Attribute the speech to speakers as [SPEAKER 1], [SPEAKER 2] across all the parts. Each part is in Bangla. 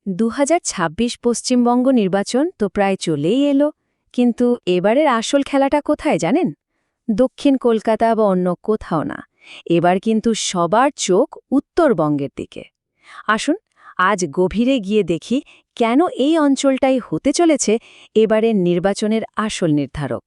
[SPEAKER 1] 2026 পশ্চিমবঙ্গ নির্বাচন তো প্রায় চলেই এলো, কিন্তু এবারের আসল খেলাটা কোথায় জানেন? দক্ষিণ কলকাতা বা অন্য কোথাও না। এবার কিন্তু সবার চোখ উত্তরবঙ্গের দিকে। আসুন আজ গভীরে গিয়ে দেখি কেন এই অঞ্চলটাই হতে চলেছে এবারের নির্বাচনের আসল নির্ধারক।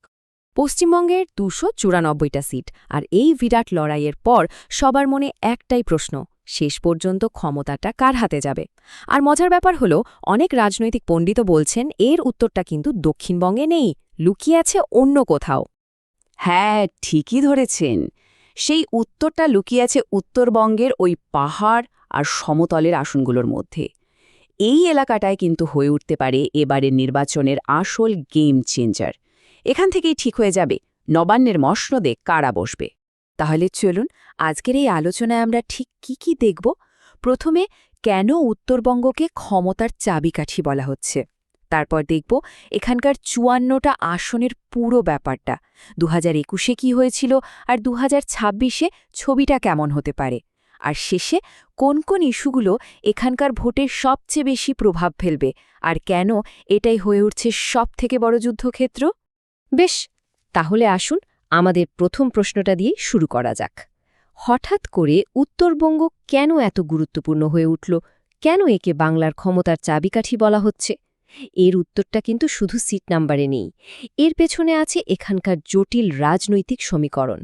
[SPEAKER 2] পশ্চিমবঙ্গের 294টা সিট, আর এই বিরাট লড়াইয়ের পর সবার মনে একটাই প্রশ্ন, শেষ পর্যন্ত ক্ষমতাটা কার হাতে যাবে? আর মজার ব্যাপার হলো, অনেক রাজনৈতিক পণ্ডিত বলছেন এর উত্তরটা কিন্তু দক্ষিণবঙ্গে নেই, লুকিয়ে আছে অন্য কোথাও।
[SPEAKER 3] হ্যাঁ, ঠিকই ধরেছেন। সেই উত্তরটা লুকিয়ে আছে উত্তরবঙ্গের ওই পাহাড় আর সমতলের আসনগুলোর মধ্যে। এই এলাকাটায় কিন্তু হয়ে উঠতে পারে এবারের নির্বাচনের আসল গেম চেঞ্জার। এখান থেকেই ঠিক হয়ে যাবে নবান্নের মসনদে কারা বসবে।
[SPEAKER 2] তাহলে চলুন আজকের এই আলোচনায় আমরা ঠিক কি দেখব। প্রথমে, কেন উত্তরবঙ্গকে ক্ষমতার চাবিকাঠি বলা হচ্ছে। তারপর দেখব এখানকার 54টা আসনের পুরো ব্যাপারটা, 2021-এ কী হয়েছিল আর 2026-এ ছবিটা কেমন হতে পারে। আর শেষে কোন কোন ইস্যুগুলো এখানকার ভোটে সবচেয়ে বেশি প্রভাব ফেলবে, আর কেন এটাই হয়ে উঠছে সবথেকে বড় যুদ্ধক্ষেত্র।
[SPEAKER 1] বেশ, তাহলে আসুন আমাদের প্রথম প্রশ্নটা দিয়ে শুরু করা যাক। হঠাৎ করে উত্তরবঙ্গ কেন এত গুরুত্বপূর্ণ হয়ে উঠল? কেন একে বাংলার ক্ষমতার চাবিকাঠি বলা হচ্ছে? এর উত্তরটা কিন্তু শুধু সিট নাম্বারে নেই, এর পেছনে আছে এখানকার জটিল রাজনৈতিক সমীকরণ।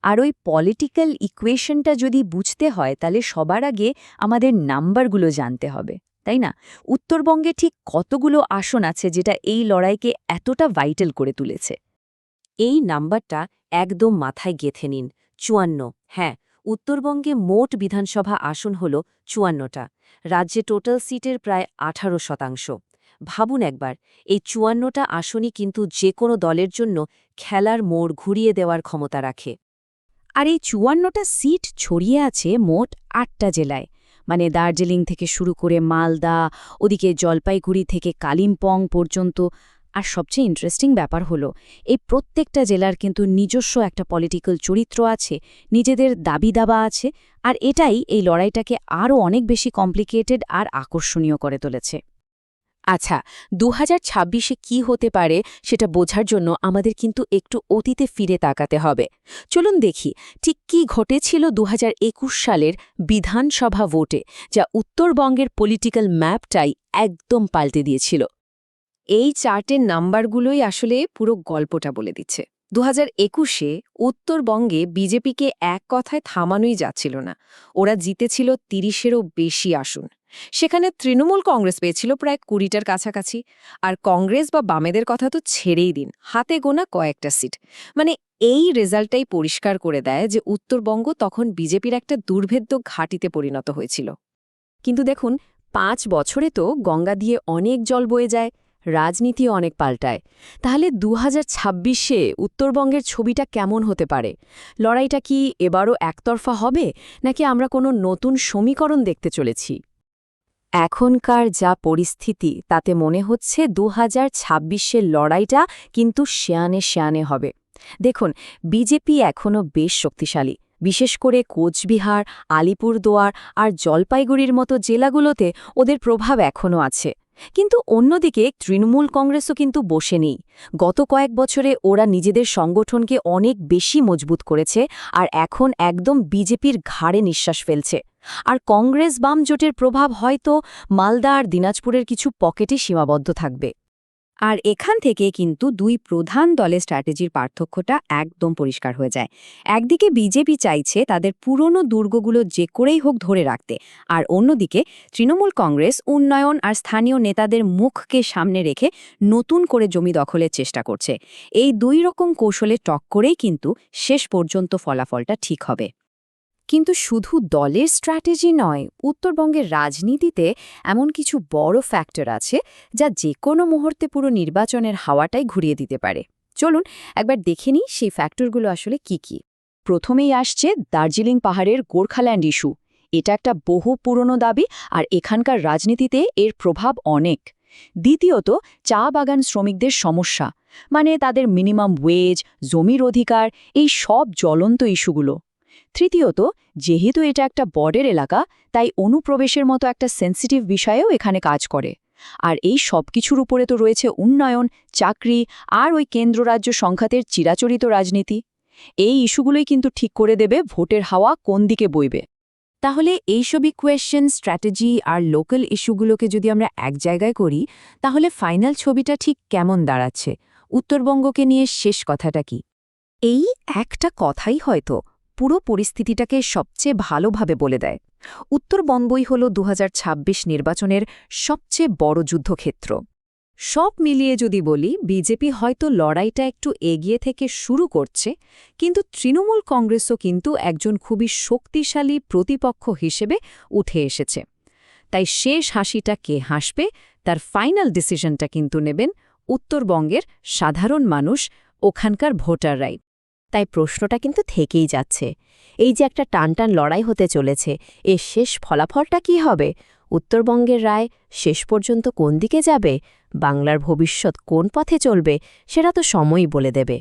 [SPEAKER 3] আর ওই পলিটিক্যাল ইকুয়েশনটা যদি বুঝতে হয়, তাহলে সবার আগে আমাদের নাম্বারগুলো জানতে হবে, তাই না? উত্তরবঙ্গে ঠিক কতগুলো আসন আছে যেটা এই লড়াইকে এতটা ভাইটাল করে তুলেছে?
[SPEAKER 2] এই নাম্বারটা একদম মাথায় গেঁথে নিন, 54। হ্যাঁ, উত্তরবঙ্গে মোট বিধানসভা আসন হল 54টা, রাজ্যে টোটাল সিটের প্রায় 18%। ভাবুন একবার, এই 54টা আসনই কিন্তু যে কোনো দলের জন্য খেলার মোড় ঘুরিয়ে দেওয়ার ক্ষমতা রাখে।
[SPEAKER 3] আর এই 54টা সিট ছড়িয়ে আছে মোট 8টা জেলায়, মানে দার্জিলিং থেকে শুরু করে মালদা, ওদিকে জলপাইগুড়ি থেকে কালিম্পং পর্যন্ত। আর সবচেয়ে ইন্টারেস্টিং ব্যাপার হলো, এই প্রত্যেকটা জেলার কিন্তু নিজস্ব একটা পলিটিক্যাল চরিত্র আছে, নিজেদের দাবি দাবা আছে, আর এটাই এই লড়াইটাকে আরও অনেক বেশি কমপ্লিকেটেড আর আকর্ষণীয় করে তুলেছে।
[SPEAKER 2] আচ্ছা, 2026-এ কী হতে পারে সেটা বোঝার জন্য আমাদের কিন্তু একটু অতীতে ফিরে তাকাতে হবে। চলুন দেখি ঠিক কী ঘটেছিল 2021 সালের বিধানসভা ভোটে, যা উত্তরবঙ্গের পলিটিক্যাল ম্যাপটাই একদম পাল্টে দিয়েছিল।
[SPEAKER 1] এই চার্টের নাম্বারগুলোই আসলে পুরো গল্পটা বলে দিচ্ছে। 2021-এ উত্তরবঙ্গে বিজেপিকে এক কথায় থামানোই যাচ্ছিল না। ওরা জিতেছিল 30-এরও বেশি আসন। সেখানে তৃণমূল কংগ্রেস পেয়েছিল প্রায় 20টার কাছাকাছি। আর কংগ্রেস বা বামেদের কথা তো ছেড়েই দিন, হাতে গোনা কয়েকটা সিট। মানে এই রেজাল্টটাই পরিষ্কার করে দেয় যে উত্তরবঙ্গ তখন বিজেপির একটা দুর্ভেদ্য ঘাঁটিতে পরিণত হয়েছিল।
[SPEAKER 2] কিন্তু দেখুন, 5 বছরে তো গঙ্গা দিয়ে অনেক জল বয়ে যায়, রাজনীতিও অনেক পাল্টায়। তাহলে 2026-এ উত্তরবঙ্গের ছবিটা কেমন হতে পারে? লড়াইটা কি এবারও একতরফা হবে, নাকি আমরা কোনো নতুন সমীকরণ দেখতে চলেছি?
[SPEAKER 3] এখনকার যা পরিস্থিতি, তাতে মনে হচ্ছে 2026-এর লড়াইটা কিন্তু শেয়ানে শেয়ানে হবে। দেখুন, বিজেপি এখনও বেশ শক্তিশালী, বিশেষ করে কোচবিহার, আলিপুরদুয়ার আর জলপাইগুড়ির মতো জেলাগুলোতে ওদের প্রভাব এখনও আছে। কিন্তু অন্যদিকে তৃণমূল কংগ্রেসও কিন্তু বসে নেই। গত কয়েক বছরে ওরা নিজেদের সংগঠনকে অনেক বেশি মজবুত করেছে, আর এখন একদম বিজেপির ঘাড়ে নিঃশ্বাস ফেলছে। আর কংগ্রেস বাম জোটের প্রভাব হয়তো মালদা আর দিনাজপুরের কিছু পকেটে সীমাবদ্ধ থাকবে। আর এখান থেকে কিন্তু দুই প্রধান দলের স্ট্র্যাটেজির পার্থক্যটা একদম পরিষ্কার হয়ে যায়। একদিকে বিজেপি চাইছে তাদের পুরনো দুর্গগুলো যে করেই হোক ধরে রাখতে, আর অন্যদিকে তৃণমূল কংগ্রেস উন্নয়ন আর স্থানীয় নেতাদের মুখকে সামনে রেখে নতুন করে জমি দখলের চেষ্টা করছে। এই দুই রকম কৌশলে টক্করেই কিন্তু শেষ পর্যন্ত ফলাফলটা ঠিক হবে। কিন্তু শুধু দলের স্ট্র্যাটেজি নয়, উত্তরবঙ্গের রাজনীতিতে এমন কিছু বড় ফ্যাক্টর আছে যা যে কোনো মুহূর্তে পুরো নির্বাচনের হাওয়াটাই ঘুরিয়ে দিতে পারে। চলুন একবার দেখে নিই সেই ফ্যাক্টরগুলো আসলে কি কি। প্রথমেই আসছে দার্জিলিং পাহাড়ের গোর্খাল্যান্ড ইস্যু। এটা একটা বহু পুরনো দাবি, আর এখানকার রাজনীতিতে এর প্রভাব অনেক। দ্বিতীয়ত, চা বাগান শ্রমিকদের সমস্যা, মানে তাদের মিনিমাম ওয়েজ, জমির অধিকার, এই সব জ্বলন্ত ইস্যুগুলো। তৃতীয়ত, যেহেতু এটা একটা বর্ডার এলাকা, তাই অনুপ্রবেশের মতো একটা সেন্সিটিভ বিষয়েও এখানে কাজ করে। আর এই সব কিছুর উপরে তো রয়েছে উন্নয়ন, চাকরি আর ওই কেন্দ্র রাজ্য সংঘাতের চিরাচরিত রাজনীতি। এই ইস্যুগুলোই কিন্তু ঠিক করে দেবে ভোটের হাওয়া কোন দিকে বইবে। তাহলে এইসবই কোয়েশ্চেন, স্ট্র্যাটেজি আর লোকাল ইস্যুগুলোকে যদি আমরা এক জায়গায় করি, তাহলে ফাইনাল ছবিটা ঠিক কেমন দাঁড়াচ্ছে? উত্তরবঙ্গকে নিয়ে শেষ কথাটা কি? এই একটা কথাই হয়তো পুরো পরিস্থিতিটাকে সবচেয়ে ভালোভাবে বলে দেয়। উত্তরবঙ্গই হল 2026 নির্বাচনের সবচেয়ে বড় যুদ্ধক্ষেত্র। সব মিলিয়ে যদি বলি, বিজেপি হয়তো লড়াইটা একটু এগিয়ে থেকে শুরু করছে, কিন্তু তৃণমূল কংগ্রেসও কিন্তু একজন খুবই শক্তিশালী প্রতিপক্ষ হিসেবে উঠে এসেছে। তাই শেষ হাসিটা কে হাসবে, তার ফাইনাল ডিসিশনটা কিন্তু নেবেন উত্তরবঙ্গের সাধারণ মানুষ, ওখানকার ভোটাররাই।
[SPEAKER 2] তাই প্রশ্নটা কিন্তু থেকেই যাচ্ছে, এই যে একটা টানটান লড়াই হতে চলেছে, এর শেষ ফলাফলটা কি হবে? উত্তরবঙ্গের রায় শেষ পর্যন্ত কোন দিকে যাবে? বাংলার ভবিষ্যৎ কোন পথে চলবে? সেটা তো সময়ই বলে দেবে।